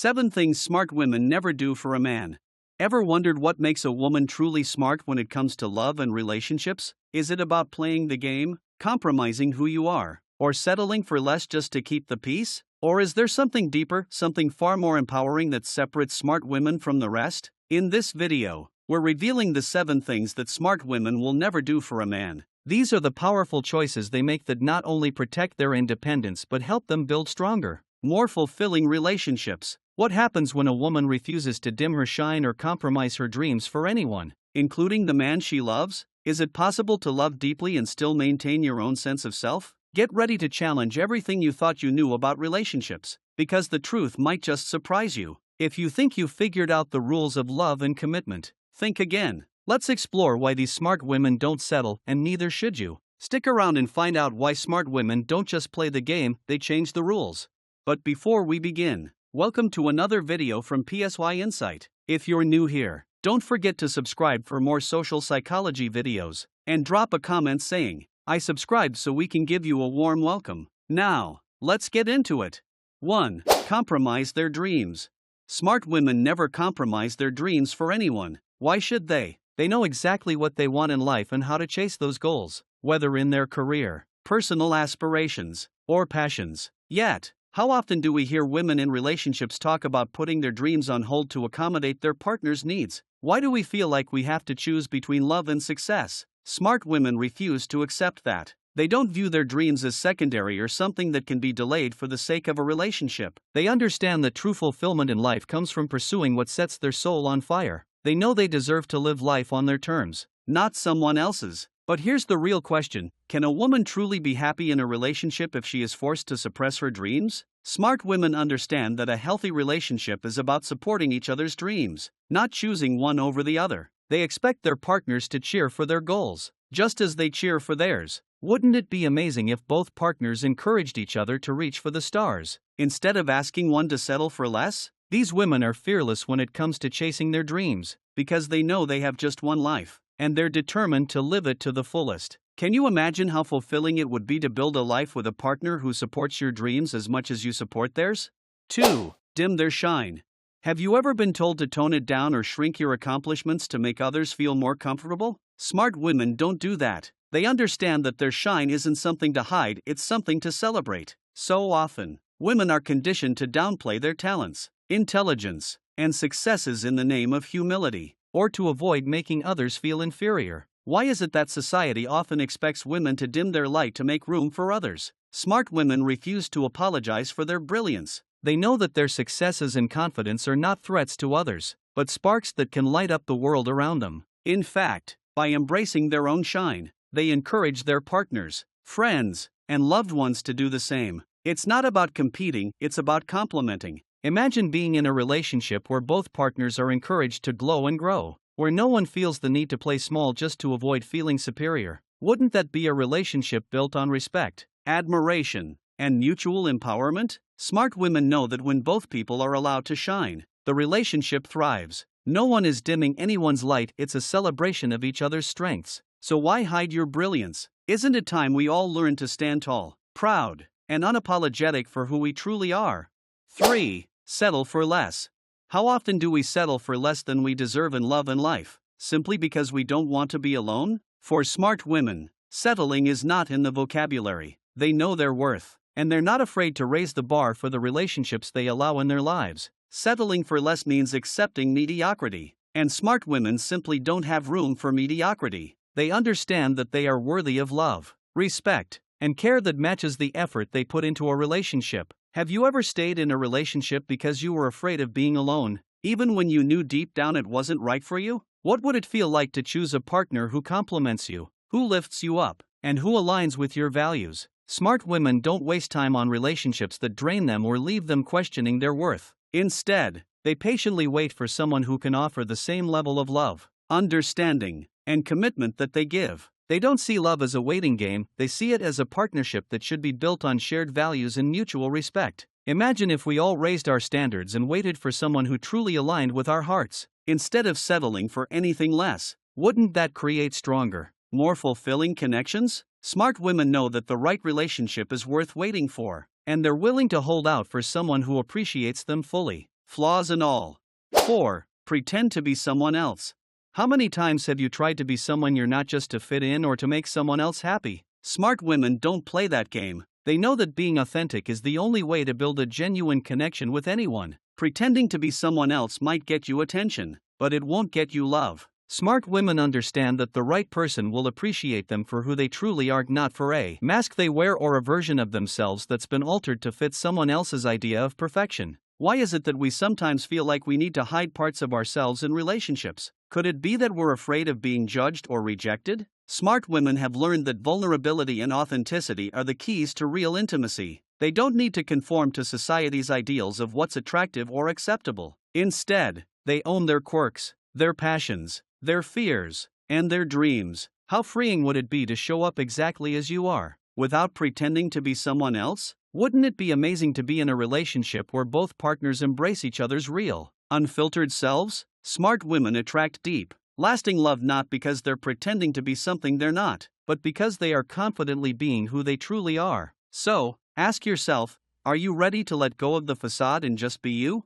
7 Things Smart Women Never Do for a Man. Ever wondered what makes a woman truly smart when it comes to love and relationships? Is it about playing the game, compromising who you are, or settling for less just to keep the peace? Or is there something deeper, something far more empowering that separates smart women from the rest? In this video, we're revealing the 7 things that smart women will never do for a man. These are the powerful choices they make that not only protect their independence but help them build stronger, more fulfilling relationships. What happens when a woman refuses to dim her shine or compromise her dreams for anyone, including the man she loves? Is it possible to love deeply and still maintain your own sense of self? Get ready to challenge everything you thought you knew about relationships, because the truth might just surprise you. If you think you've figured out the rules of love and commitment, think again. Let's explore why these smart women don't settle, and neither should you. Stick around and find out why smart women don't just play the game, they change the rules. But before we begin, welcome to another video from PSY Insight. If you're new here, don't forget to subscribe for more social psychology videos, and drop a comment saying, "I subscribed," so we can give you a warm welcome. Now, let's get into it. 1. Compromise their dreams. Smart women never compromise their dreams for anyone. Why should they? They know exactly what they want in life and how to chase those goals, whether in their career, personal aspirations, or passions. Yet, how often do we hear women in relationships talk about putting their dreams on hold to accommodate their partner's needs? Why do we feel like we have to choose between love and success? Smart women refuse to accept that. They don't view their dreams as secondary or something that can be delayed for the sake of a relationship. They understand that true fulfillment in life comes from pursuing what sets their soul on fire. They know they deserve to live life on their terms, not someone else's. But here's the real question: can a woman truly be happy in a relationship if she is forced to suppress her dreams? Smart women understand that a healthy relationship is about supporting each other's dreams, not choosing one over the other. They expect their partners to cheer for their goals, just as they cheer for theirs. Wouldn't it be amazing if both partners encouraged each other to reach for the stars, instead of asking one to settle for less? These women are fearless when it comes to chasing their dreams, because they know they have just one life, and they're determined to live it to the fullest. Can you imagine how fulfilling it would be to build a life with a partner who supports your dreams as much as you support theirs? 2. Dim their shine. Have you ever been told to tone it down or shrink your accomplishments to make others feel more comfortable? Smart women don't do that. They understand that their shine isn't something to hide, it's something to celebrate. So often, women are conditioned to downplay their talents, intelligence, and successes in the name of humility, or to avoid making others feel inferior. Why is it that society often expects women to dim their light to make room for others? Smart women refuse to apologize for their brilliance. They know that their successes and confidence are not threats to others, but sparks that can light up the world around them. In fact, by embracing their own shine, they encourage their partners, friends, and loved ones to do the same. It's not about competing, it's about complementing. Imagine being in a relationship where both partners are encouraged to glow and grow, where no one feels the need to play small just to avoid feeling superior. Wouldn't that be a relationship built on respect, admiration, and mutual empowerment? Smart women know that when both people are allowed to shine, the relationship thrives. No one is dimming anyone's light, it's a celebration of each other's strengths. So why hide your brilliance? Isn't it time we all learn to stand tall, proud, and unapologetic for who we truly are? 3. Settle for less. How often do we settle for less than we deserve in love and life, simply because we don't want to be alone? For smart women, settling is not in the vocabulary. They know their worth, and they're not afraid to raise the bar for the relationships they allow in their lives. Settling for less means accepting mediocrity, and smart women simply don't have room for mediocrity. They understand that they are worthy of love, respect, and care that matches the effort they put into a relationship. Have you ever stayed in a relationship because you were afraid of being alone, even when you knew deep down it wasn't right for you? What would it feel like to choose a partner who compliments you, who lifts you up, and who aligns with your values? Smart women don't waste time on relationships that drain them or leave them questioning their worth. Instead, they patiently wait for someone who can offer the same level of love, understanding, and commitment that they give. They don't see love as a waiting game, they see it as a partnership that should be built on shared values and mutual respect. Imagine if we all raised our standards and waited for someone who truly aligned with our hearts, instead of settling for anything less. Wouldn't that create stronger, more fulfilling connections? Smart women know that the right relationship is worth waiting for, and they're willing to hold out for someone who appreciates them fully. flaws and all. 4. Pretend to be someone else. How many times have you tried to be someone you're not just to fit in or to make someone else happy? Smart women don't play that game. They know that being authentic is the only way to build a genuine connection with anyone. Pretending to be someone else might get you attention, but it won't get you love. Smart women understand that the right person will appreciate them for who they truly are, not for a mask they wear or a version of themselves that's been altered to fit someone else's idea of perfection. Why is it that we sometimes feel like we need to hide parts of ourselves in relationships? Could it be that we're afraid of being judged or rejected? Smart women have learned that vulnerability and authenticity are the keys to real intimacy. They don't need to conform to society's ideals of what's attractive or acceptable. Instead, they own their quirks, their passions, their fears, and their dreams. How freeing would it be to show up exactly as you are, without pretending to be someone else? Wouldn't it be amazing to be in a relationship where both partners embrace each other's real, unfiltered selves? Smart women attract deep, lasting love not because they're pretending to be something they're not, but because they are confidently being who they truly are. So, ask yourself, are you ready to let go of the facade and just be you?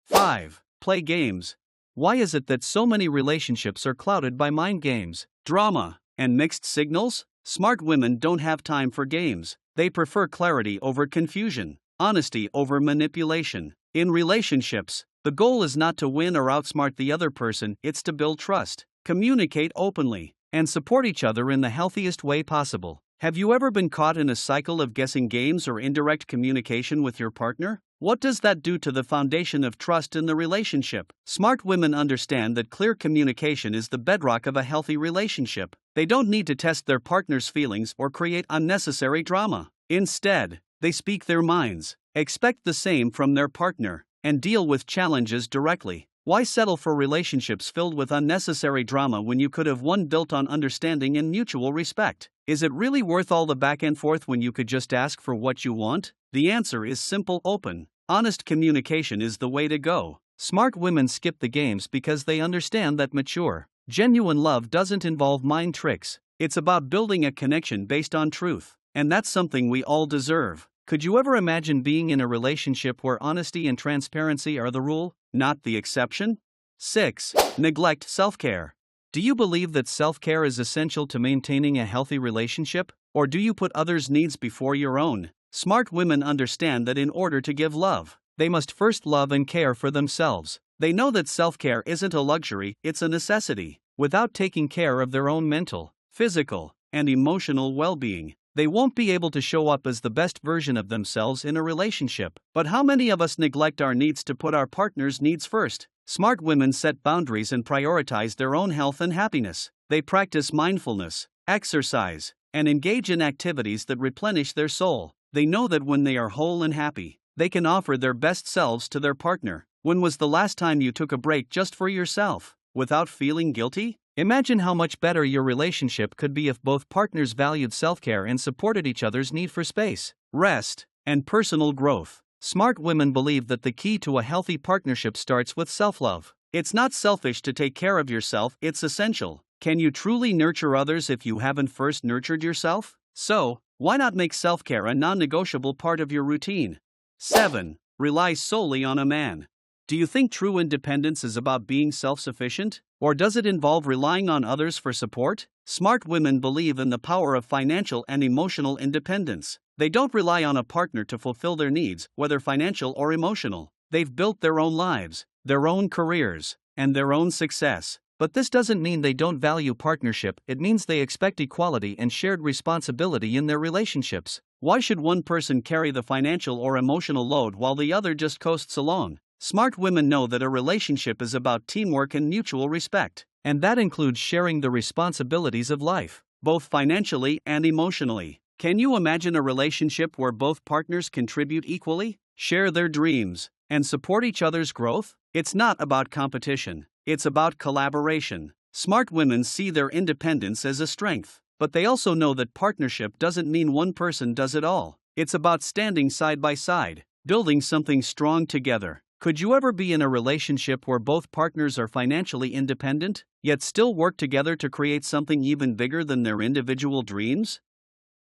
5. Play games. Why is it that so many relationships are clouded by mind games, drama, and mixed signals? Smart women don't have time for games. They prefer clarity over confusion, honesty over manipulation. In relationships, the goal is not to win or outsmart the other person, it's to build trust, communicate openly, and support each other in the healthiest way possible. Have you ever been caught in a cycle of guessing games or indirect communication with your partner? What does that do to the foundation of trust in the relationship? Smart women understand that clear communication is the bedrock of a healthy relationship. They don't need to test their partner's feelings or create unnecessary drama. Instead, they speak their minds, expect the same from their partner, and deal with challenges directly. Why settle for relationships filled with unnecessary drama when you could have one built on understanding and mutual respect? Is it really worth all the back and forth when you could just ask for what you want? The answer is simple: open, honest communication is the way to go. Smart women skip the games because they understand that mature, genuine love doesn't involve mind tricks. It's about building a connection based on truth, and that's something we all deserve. Could you ever imagine being in a relationship where honesty and transparency are the rule, not the exception? 6. Neglect self-care. Do you believe that self-care is essential to maintaining a healthy relationship, or do you put others' needs before your own? Smart women understand that in order to give love, they must first love and care for themselves. They know that self-care isn't a luxury, it's a necessity. Without taking care of their own mental, physical, and emotional well-being, they won't be able to show up as the best version of themselves in a relationship. But how many of us neglect our needs to put our partner's needs first? Smart women set boundaries and prioritize their own health and happiness. They practice mindfulness, exercise, and engage in activities that replenish their soul. They know that when they are whole and happy, they can offer their best selves to their partner. When was the last time you took a break just for yourself, without feeling guilty? Imagine how much better your relationship could be if both partners valued self-care and supported each other's need for space, rest, and personal growth. Smart women believe that the key to a healthy partnership starts with self-love. It's not selfish to take care of yourself, it's essential. Can you truly nurture others if you haven't first nurtured yourself? So, why not make self-care a non-negotiable part of your routine? 7. Rely solely on a man. Do you think true independence is about being self-sufficient, or does it involve relying on others for support? Smart women believe in the power of financial and emotional independence. They don't rely on a partner to fulfill their needs, whether financial or emotional. They've built their own lives, their own careers, and their own success. But this doesn't mean they don't value partnership, it means they expect equality and shared responsibility in their relationships. Why should one person carry the financial or emotional load while the other just coasts along? Smart women know that a relationship is about teamwork and mutual respect, and that includes sharing the responsibilities of life, both financially and emotionally. Can you imagine a relationship where both partners contribute equally, share their dreams, and support each other's growth? It's not about competition, it's about collaboration. Smart women see their independence as a strength, but they also know that partnership doesn't mean one person does it all. It's about standing side by side, building something strong together. Could you ever be in a relationship where both partners are financially independent, yet still work together to create something even bigger than their individual dreams?